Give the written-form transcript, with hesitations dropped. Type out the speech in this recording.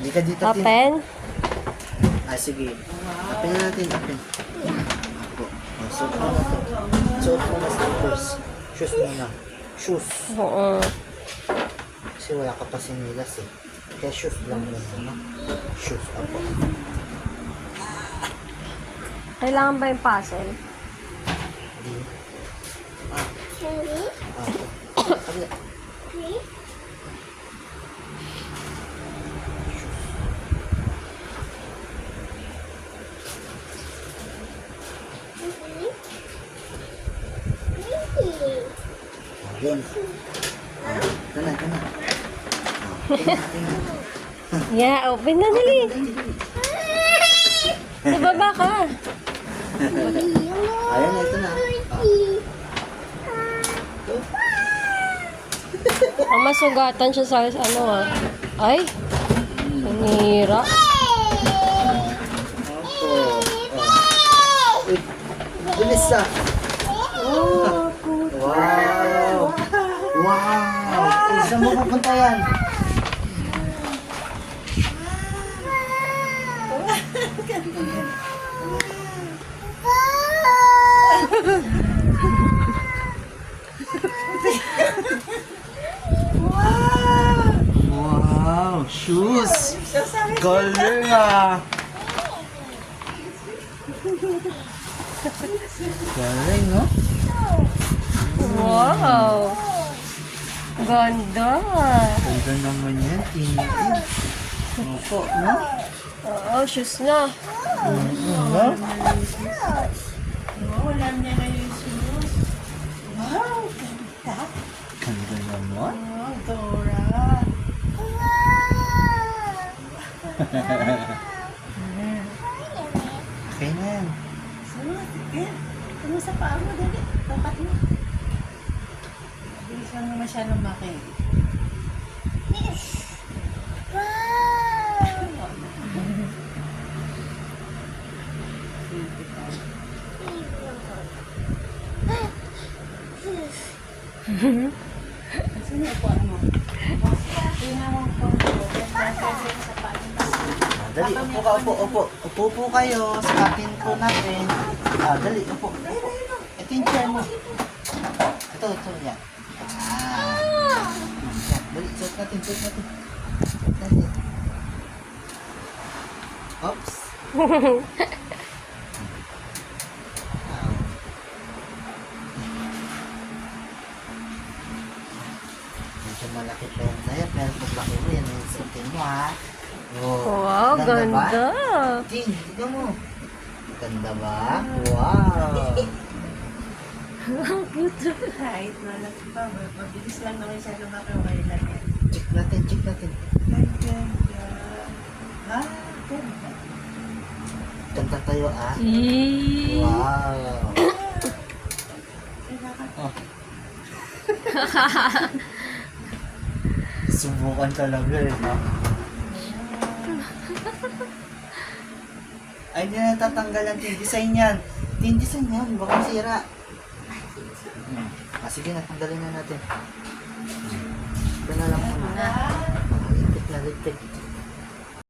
Hindi ka dito, Tin. Open. Ah, sige. Open na natin, open. Ako. Suot mo na, Tin. Suot mo na slippers. Shoes muna. Shoes. Oo. Kasi wala ka pa sinilas eh. Kaya shoes lang yun, ano? Shoes, ako. Kailangan ba yung puzzle? Hindi. Ah. Ako. Kabila. Yan. Ito na, ito na. Tingnan. Yeah, open na dali. Sa baba ka. Ayan na, ito na. Ang masugatan siya sa ano ah. Ay, panira. Opo. Uy, bilis ah. Wow! Wow! Uy, saan mo pupunta yan? Wow! Shoes! Galing ah! Galing, no? Wow. Ganda. Ganda naman yan, Tintin. Opo, no? Oo, shoes na. No? Wala niya na yung shoes. Wow, ganda. Ganda naman. Wow, Dora. Okay na yan. Sige. Ano sa paa mo, dali. Tapat mo. Bilis lang naman siya lumaki. Sino po ano? Tingnan mo po. Sa paa mo. Dali, upo ka, upo, upo. Upo po kayo sa atin po natin. Ah, dali, upo. Ito yung chair mo. Ito, yan. Ah. Yan, dali, suot natin, suot natin. Suot natin. Oops. Ah. Medyo malaki pa yan sa'yo, pero paglaki mo, yan yung suotin mo, ha? Oh, Wow, ba? ganda. Ting, tignan mo. Ganda ba? Wow. Kahit malaki pa, mabilis lang naman siya lumaki. Okay lang yan. Check natin, check natin. Ganda. Ah, ganda. Ganda tayo, ah. Eee. Wow. Oh. Subukan talaga eh, no? Ay, hindi na tatanggalan. Design yan. Design yan. Baka masira. Ah, sige na. Tanggalin na natin. Ito na lang muna. Ligpit na ligpit.